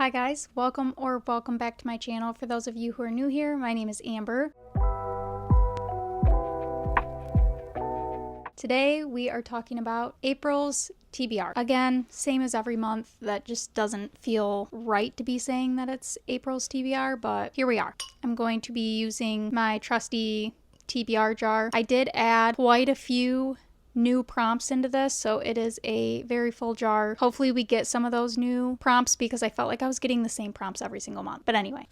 Hi guys, welcome back to my channel. For those of you who are new here, my name is Amber. Today we are talking about April's TBR. Again, same as every month, that just doesn't feel right to be saying that it's April's TBR, but here we are. I'm going to be using my trusty TBR jar. I did add quite a few new prompts into this, so it is a very full jar. Hopefully we get some of those new prompts because I felt like I was getting the same prompts every single month. But anyway.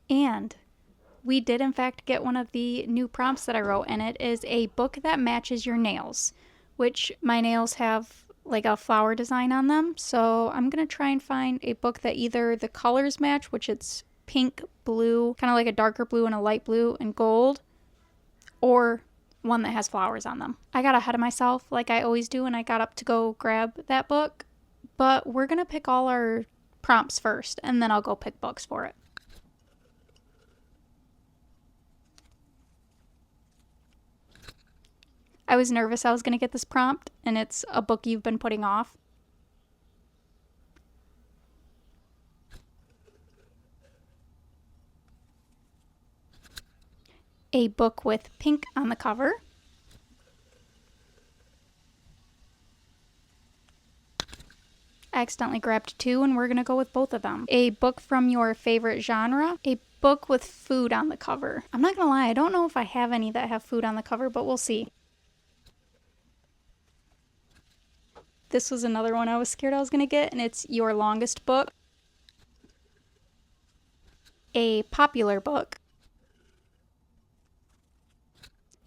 And we did in fact get one of the new prompts that I wrote, and it is a book that matches your nails, which my nails have like a flower design on them. So I'm gonna try and find a book that either the colors match, which it's pink, blue, kind of like a darker blue and a light blue and gold, or one that has flowers on them. I got ahead of myself like I always do, and I got up to go grab that book, but we're gonna pick all our prompts first and then I'll go pick books for it. I was nervous I was gonna get this prompt, and it's a book you've been putting off. A book with pink on the cover. I accidentally grabbed two, and we're going to go with both of them. A book from your favorite genre. A book with food on the cover. I'm not going to lie, I don't know if I have any that have food on the cover, but we'll see. This was another one I was scared I was going to get, and it's Your Longest Book. A popular book.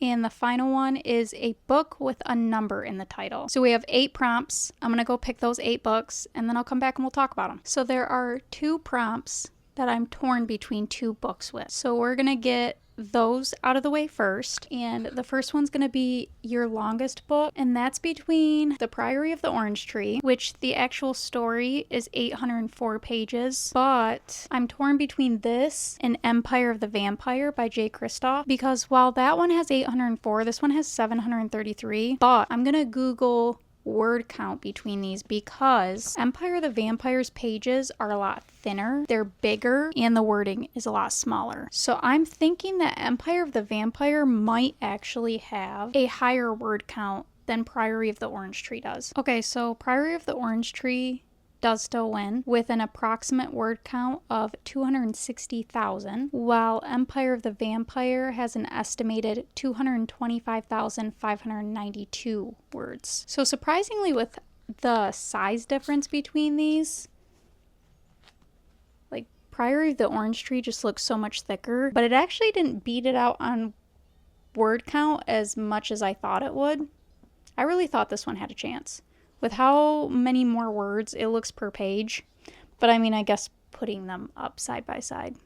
And the final one is a book with a number in the title. So we have 8 prompts. I'm going to go pick those 8 books, and then I'll come back and we'll talk about them. So there are 2 prompts that I'm torn between 2 books with. So we're going to get those out of the way first. And the first one's going to be Your Longest Book. And that's between The Priory of the Orange Tree, which the actual story is 804 pages. But I'm torn between this and Empire of the Vampire by J. Kristoff. Because while that one has 804, this one has 733. But I'm going to Google word count between these because Empire of the Vampire's pages are a lot thinner, they're bigger, and the wording is a lot smaller. So I'm thinking that Empire of the Vampire might actually have a higher word count than Priory of the Orange Tree does. Okay, so Priory of the Orange Tree does still win with an approximate word count of 260,000, while Empire of the Vampire has an estimated 225,592 words. So surprisingly, with the size difference between these, like Priory of the Orange Tree just looks so much thicker, but it actually didn't beat it out on word count as much as I thought it would. I really thought this one had a chance. With how many more words it looks per page, but I mean, I guess putting them up side by side,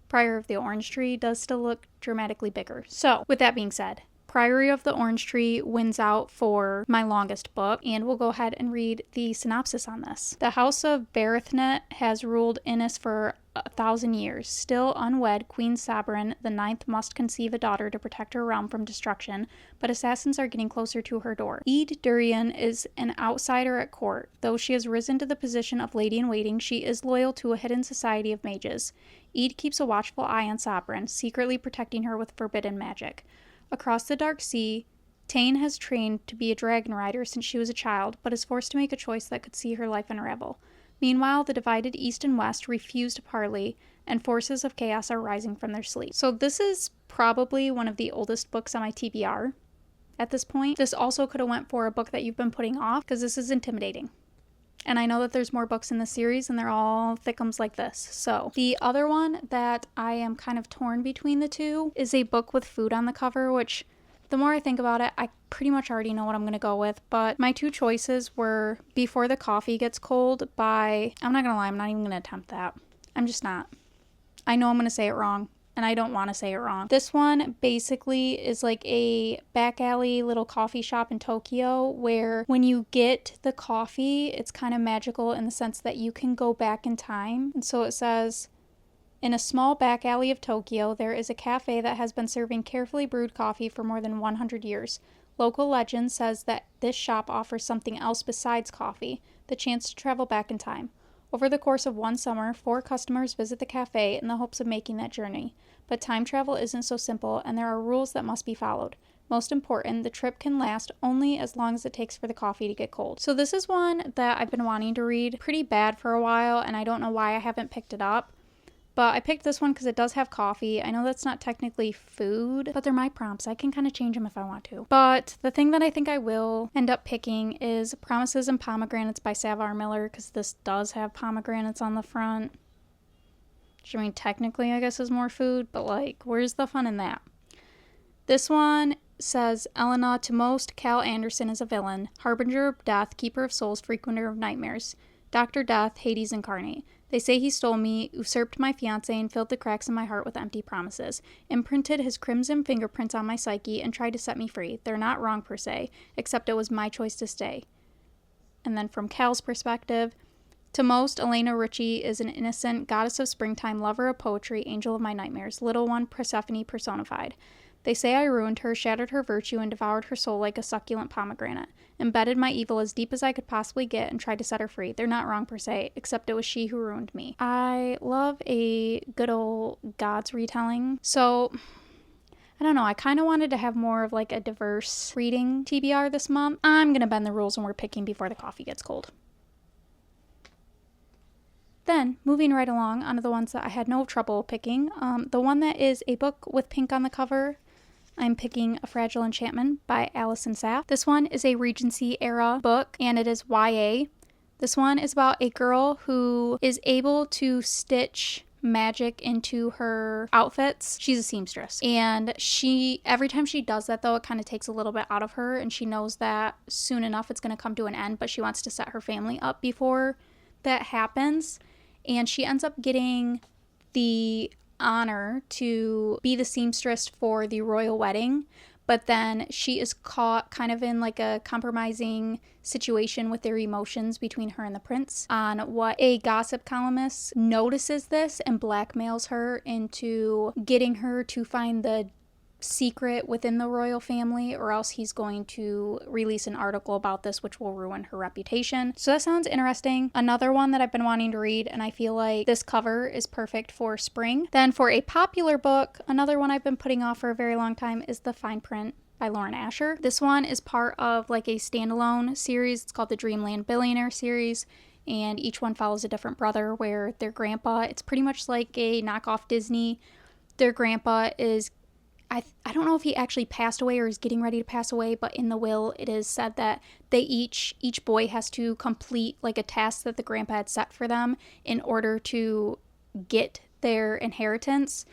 Priory of the Orange Tree does still look dramatically bigger. So, with that being said, Priory of the Orange Tree wins out for my longest book, and we'll go ahead and read the synopsis on this. The House of Berethnet has ruled Innis for 1,000 years. Still unwed, Queen Sabrin the Ninth must conceive a daughter to protect her realm from destruction, but assassins are getting closer to her door. Ede Durian is an outsider at court. Though she has risen to the position of lady-in-waiting, she is loyal to a hidden society of mages. Ede keeps a watchful eye on Sabrin, secretly protecting her with forbidden magic. Across the Dark Sea, Tane has trained to be a dragon rider since she was a child, but is forced to make a choice that could see her life unravel. Meanwhile, the divided East and West refuse to parley, and forces of chaos are rising from their sleep. So this is probably one of the oldest books on my TBR at this point. This also could have went for a book that you've been putting off, because this is intimidating. And I know that there's more books in the series, and they're all thickums like this. So the other one that I am kind of torn between the two is a book with food on the cover, which the more I think about it, I pretty much already know what I'm going to go with. But my 2 choices were Before the Coffee Gets Cold by, I'm not going to lie, I'm not even going to attempt that. I'm just not. I know I'm going to say it wrong, and I don't want to say it wrong. This one basically is like a back alley little coffee shop in Tokyo where when you get the coffee, it's kind of magical in the sense that you can go back in time. And so it says, in a small back alley of Tokyo, there is a cafe that has been serving carefully brewed coffee for more than 100 years. Local legend says that this shop offers something else besides coffee, the chance to travel back in time. Over the course of one summer, 4 customers visit the cafe in the hopes of making that journey. But time travel isn't so simple, and there are rules that must be followed. Most important, the trip can last only as long as it takes for the coffee to get cold. So this is one that I've been wanting to read pretty bad for a while, and I don't know why I haven't picked it up. But I picked this one because it does have coffee. I know that's not technically food, but they're my prompts. I can kind of change them if I want to. But the thing that I think I will end up picking is Promises and Pomegranates by Savar Miller, because this does have pomegranates on the front. Which, I mean, technically I guess is more food, but like, where's the fun in that? This one says, Elena, to most, Cal Anderson is a villain, harbinger of death, keeper of souls, frequenter of nightmares. Dr. Death, Hades incarnate. They say he stole me, usurped my fiancé, and filled the cracks in my heart with empty promises, imprinted his crimson fingerprints on my psyche, and tried to set me free. They're not wrong per se, except it was my choice to stay. And then from Cal's perspective, to most, Elena Ritchie is an innocent, goddess of springtime, lover of poetry, angel of my nightmares, little one Persephone personified. They say I ruined her, shattered her virtue, and devoured her soul like a succulent pomegranate. Embedded my evil as deep as I could possibly get and tried to set her free. They're not wrong per se, except it was she who ruined me. I love a good old gods retelling. So, I don't know, I kind of wanted to have more of like a diverse reading TBR this month. I'm going to bend the rules and we're picking before the coffee gets cold. Then, moving right along onto the ones that I had no trouble picking. The one that is a book with pink on the cover, I'm picking A Fragile Enchantment by Alison Saff. This one is a Regency era book, and it is YA. This one is about a girl who is able to stitch magic into her outfits. She's a seamstress. And every time she does that, though, it kind of takes a little bit out of her, and she knows that soon enough it's going to come to an end, but she wants to set her family up before that happens. And she ends up getting the honor to be the seamstress for the royal wedding, but then she is caught kind of in like a compromising situation with their emotions between her and the prince on what a gossip columnist notices this and blackmails her into getting her to find the secret within the royal family, or else he's going to release an article about this which will ruin her reputation. So that sounds interesting. Another one that I've been wanting to read, and I feel like this cover is perfect for spring. Then for a popular book, another one I've been putting off for a very long time is The Fine Print by Lauren Asher. This one is part of like a standalone series. It's called the Dreamland Billionaire series, and each one follows a different brother where their grandpa, it's pretty much like a knockoff Disney. Their grandpa is, I don't know if he actually passed away or is getting ready to pass away, but in the will it is said that they each boy has to complete like a task that the grandpa had set for them in order to get their inheritance.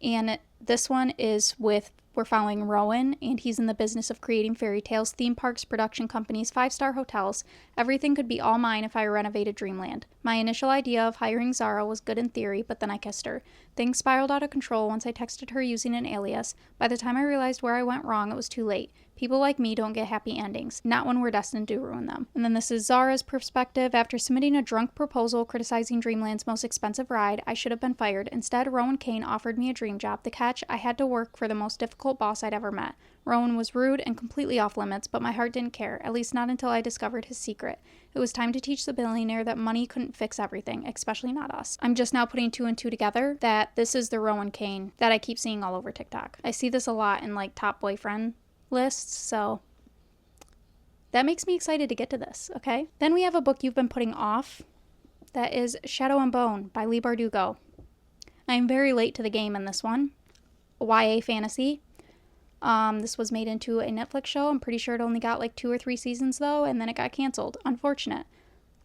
And this one is we're following Rowan, and he's in the business of creating fairy tales, theme parks, production companies, 5-star hotels. Everything could be all mine if I renovated Dreamland. My initial idea of hiring Zara was good in theory, but then I kissed her. Things spiraled out of control once I texted her using an alias. By the time I realized where I went wrong, it was too late. People like me don't get happy endings, not when we're destined to ruin them. And then this is Zara's perspective. After submitting a drunk proposal criticizing Dreamland's most expensive ride, I should have been fired. Instead, Rowan Kane offered me a dream job. The catch, I had to work for the most difficult boss I'd ever met. Rowan was rude and completely off limits, but my heart didn't care, at least not until I discovered his secret. It was time to teach the billionaire that money couldn't fix everything, especially not us. I'm just now putting 2 and 2 together that this is the Rowan Kane that I keep seeing all over TikTok. I see this a lot in like top boyfriend lists, so that makes me excited to get to this, okay? Then we have a book you've been putting off. That is Shadow and Bone by Leigh Bardugo. I'm very late to the game in this one. YA fantasy. This was made into a Netflix show. I'm pretty sure it only got like 2 or 3 seasons though, and then it got canceled. Unfortunate.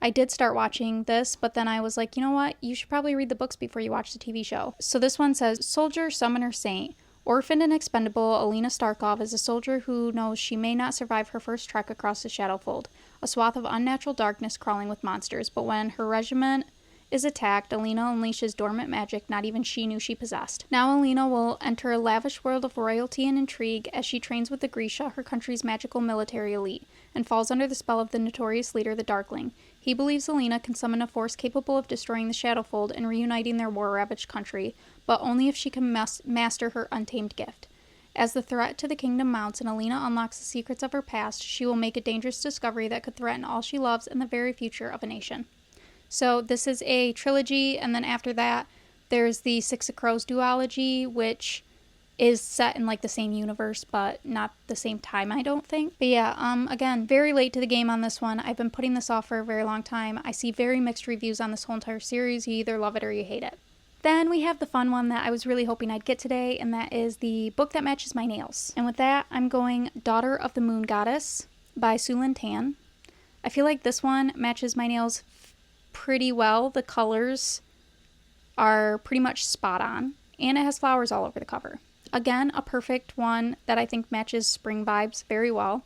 I did start watching this, but then I was like, you know what? You should probably read the books before you watch the TV show. So this one says, Soldier, Summoner, Saint. Orphaned and expendable, Alina Starkov is a soldier who knows she may not survive her first trek across the Shadowfold, a swath of unnatural darkness crawling with monsters, but when her regiment is attacked, Alina unleashes dormant magic not even she knew she possessed. Now Alina will enter a lavish world of royalty and intrigue as she trains with the Grisha, her country's magical military elite, and falls under the spell of the notorious leader, the Darkling. He believes Alina can summon a force capable of destroying the Shadowfold and reuniting their war-ravaged country, but only if she can master her untamed gift. As the threat to the kingdom mounts and Alina unlocks the secrets of her past, she will make a dangerous discovery that could threaten all she loves and the very future of a nation. So this is a trilogy, and then after that, there's the Six of Crows duology, which is set in like the same universe, but not the same time, I don't think. But yeah, again, very late to the game on this one. I've been putting this off for a very long time. I see very mixed reviews on this whole entire series. You either love it or you hate it. Then we have the fun one that I was really hoping I'd get today, and that is the book that matches my nails. And with that, I'm going Daughter of the Moon Goddess by Sulin Tan. I feel like this one matches my nails pretty well. The colors are pretty much spot on, and it has flowers all over the cover. Again, a perfect one that I think matches spring vibes very well.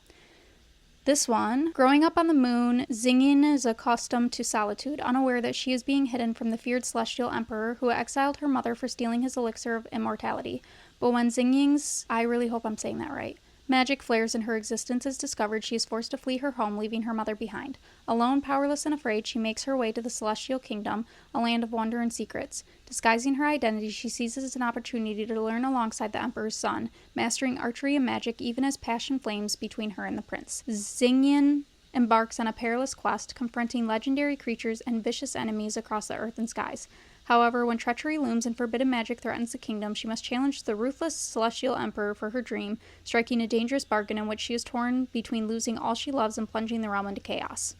This one, growing up on the moon, Xingyin is accustomed to solitude, unaware that she is being hidden from the feared celestial emperor who exiled her mother for stealing his elixir of immortality. But when Xingyin's, I really hope I'm saying that right, magic flares and her existence is discovered, she is forced to flee her home, leaving her mother behind. Alone, powerless, and afraid, she makes her way to the Celestial Kingdom, a land of wonder and secrets. Disguising her identity, she seizes it as an opportunity to learn alongside the Emperor's son, mastering archery and magic even as passion flames between her and the prince. Xingyin embarks on a perilous quest, confronting legendary creatures and vicious enemies across the earth and skies. However, when treachery looms and forbidden magic threatens the kingdom, she must challenge the ruthless celestial emperor for her dream, striking a dangerous bargain in which she is torn between losing all she loves and plunging the realm into chaos.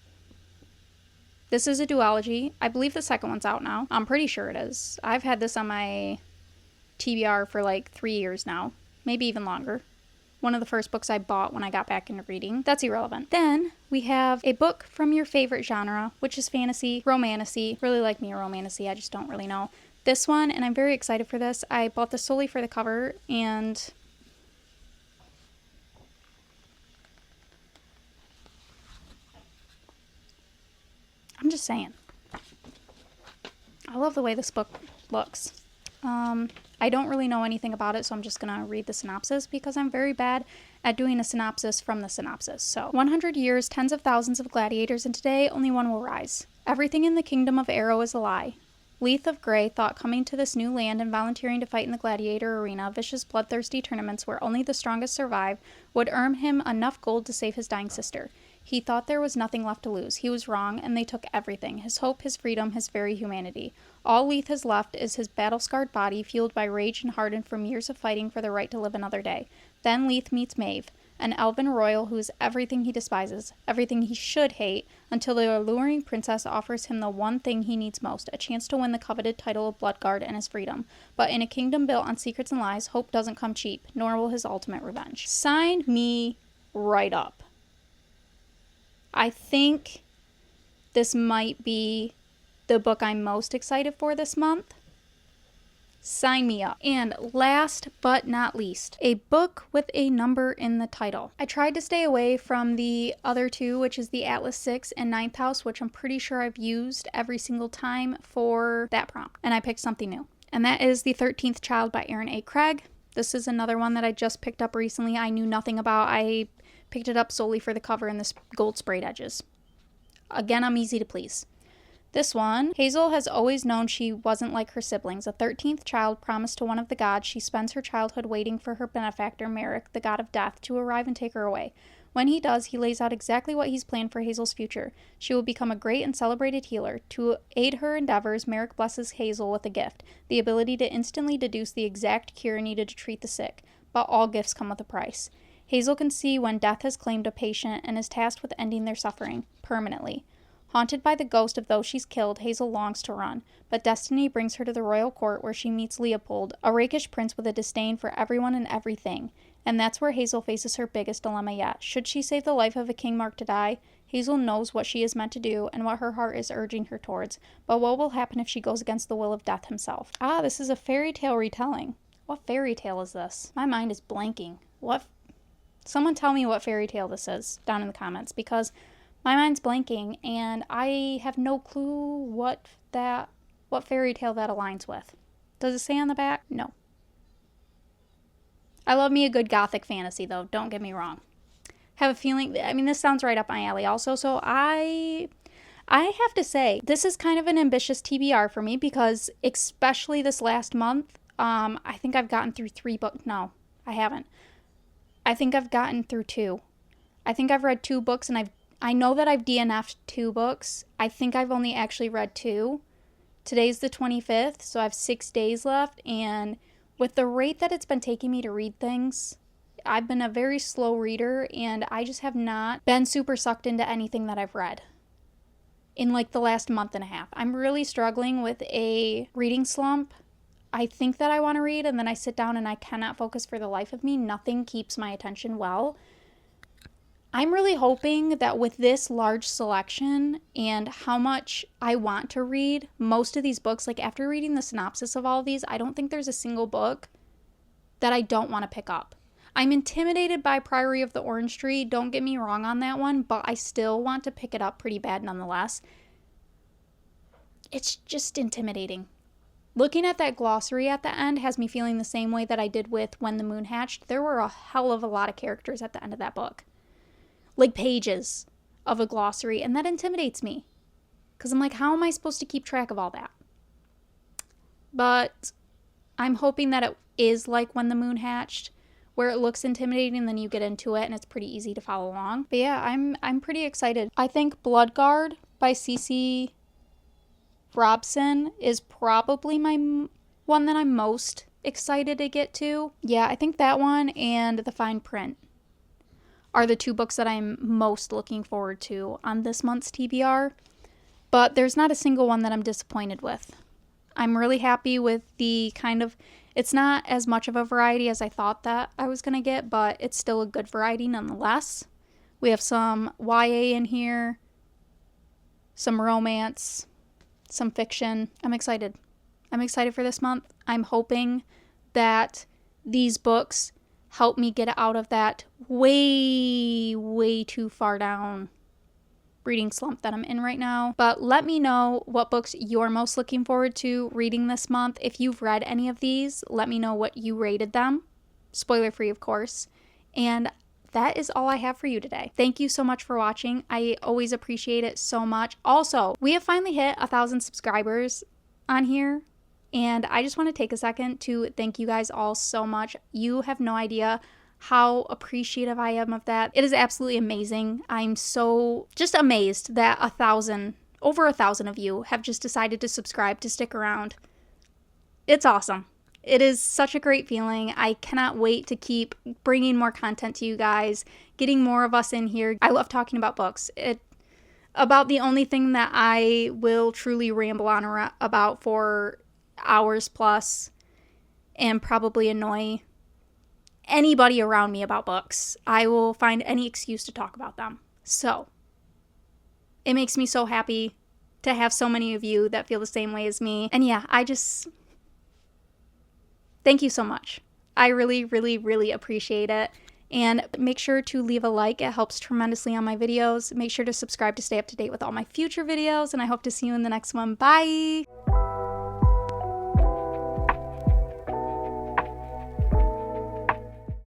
This is a duology. I believe the second one's out now. I'm pretty sure it is. I've had this on my TBR for like 3 years now, maybe even longer. One of the first books I bought when I got back into reading. That's irrelevant. Then we have a book from your favorite genre, which is fantasy, romantasy. Really like me a romantasy, I just don't really know. This one, and I'm very excited for this. I bought this solely for the cover, and I'm just saying. I love the way this book looks. I don't really know anything about it, so I'm just going to read the synopsis because I'm very bad at doing a synopsis from the synopsis. So, 100 years, tens of thousands of gladiators, and today only one will rise. Everything in the kingdom of Arrow is a lie. Leith of Grey thought coming to this new land and volunteering to fight in the gladiator arena, vicious bloodthirsty tournaments where only the strongest survive, would earn him enough gold to save his dying sister. He thought there was nothing left to lose. He was wrong, and they took everything. His hope, his freedom, his very humanity. All Leith has left is his battle-scarred body, fueled by rage and hardened from years of fighting for the right to live another day. Then Leith meets Maeve, an elven royal who is everything he despises, everything he should hate, until the alluring princess offers him the one thing he needs most, a chance to win the coveted title of Bloodguard and his freedom. But in a kingdom built on secrets and lies, hope doesn't come cheap, nor will his ultimate revenge. Sign me right up. I think this might be the book I'm most excited for this month. Sign me up. And last but not least, a book with a number in the title. I tried to stay away from the other two, which is the Atlas 6 and Ninth House, which I'm pretty sure I've used every single time for that prompt. And I picked something new. And that is The 13th Child by Aaron A. Craig. This is another one that I just picked up recently. I knew nothing about. I picked it up solely for the cover and the gold sprayed edges. Again, I'm easy to please. This one, Hazel has always known she wasn't like her siblings. A 13th child promised to one of the gods, she spends her childhood waiting for her benefactor, Merrick, the god of death, to arrive and take her away. When he does, he lays out exactly what he's planned for Hazel's future. She will become a great and celebrated healer. To aid her endeavors, Merrick blesses Hazel with a gift, the ability to instantly deduce the exact cure needed to treat the sick. But all gifts come with a price. Hazel can see when death has claimed a patient and is tasked with ending their suffering, permanently. Haunted by the ghost of those she's killed, Hazel longs to run, but destiny brings her to the royal court where she meets Leopold, a rakish prince with a disdain for everyone and everything. And that's where Hazel faces her biggest dilemma yet. Should she save the life of a king marked to die? Hazel knows what she is meant to do and what her heart is urging her towards, but what will happen if she goes against the will of death himself? Ah, this is a fairy tale retelling. What fairy tale is this? My mind is blanking. Someone tell me what fairy tale this is down in the comments, because my mind's blanking and I have no clue what fairy tale that aligns with. Does it say on the back? No. I love me a good gothic fantasy though, don't get me wrong. Have a feeling, this sounds right up my alley also, so I have to say, this is kind of an ambitious TBR for me because especially this last month, I think I've gotten through 3 books. No, I haven't. I think I've gotten through 2. I think I've read 2 books, and I know that I've DNF'd 2 books. I think I've only actually read 2. Today's the 25th, so I have 6 days left, and with the rate that it's been taking me to read things, I've been a very slow reader, and I just have not been super sucked into anything that I've read in like the last month and a half. I'm really struggling with a reading slump. I think that I want to read, and then I sit down and I cannot focus for the life of me. Nothing keeps my attention well. I'm really hoping that with this large selection and how much I want to read, most of these books, like after reading the synopsis of all of these, I don't think there's a single book that I don't want to pick up. I'm intimidated by Priory of the Orange Tree, don't get me wrong on that one, but I still want to pick it up pretty bad nonetheless. It's just intimidating. Looking at that glossary at the end has me feeling the same way that I did with When the Moon Hatched. There were a hell of a lot of characters at the end of that book. Like pages of a glossary, and that intimidates me. Because I'm like, how am I supposed to keep track of all that? But I'm hoping that it is like When the Moon Hatched, where it looks intimidating and then you get into it and it's pretty easy to follow along. But yeah, I'm pretty excited. I think Bloodguard by CC Robson is probably my one that I'm most excited to get to. Yeah, I think that one and The Fine Print are the 2 books that I'm most looking forward to on this month's TBR. But there's not a single one that I'm disappointed with. I'm really happy with the kind of, it's not as much of a variety as I thought that I was going to get, but it's still a good variety nonetheless. We have some YA in here, some romance, some fiction. I'm excited. I'm excited for this month. I'm hoping that these books help me get out of that way too far down reading slump that I'm in right now. But let me know what books you're most looking forward to reading this month. If you've read any of these, let me know what you rated them. Spoiler free, of course. And that is all I have for you today. Thank you so much for watching. I always appreciate it so much. Also, we have finally hit 1,000 subscribers on here, and I just want to take a second to thank you guys all so much. You have no idea how appreciative I am of that. It is absolutely amazing. I'm so just amazed that over 1,000 of you have just decided to subscribe, to stick around. It's awesome. It is such a great feeling. I cannot wait to keep bringing more content to you guys, getting more of us in here. I love talking about books. About the only thing that I will truly ramble on about for hours plus and probably annoy anybody around me about books. I will find any excuse to talk about them. So, it makes me so happy to have so many of you that feel the same way as me. And yeah, thank you so much. I really appreciate it. And make sure to leave a like. It helps tremendously on my videos. Make sure to subscribe to stay up to date with all my future videos. And I hope to see you in the next one. Bye!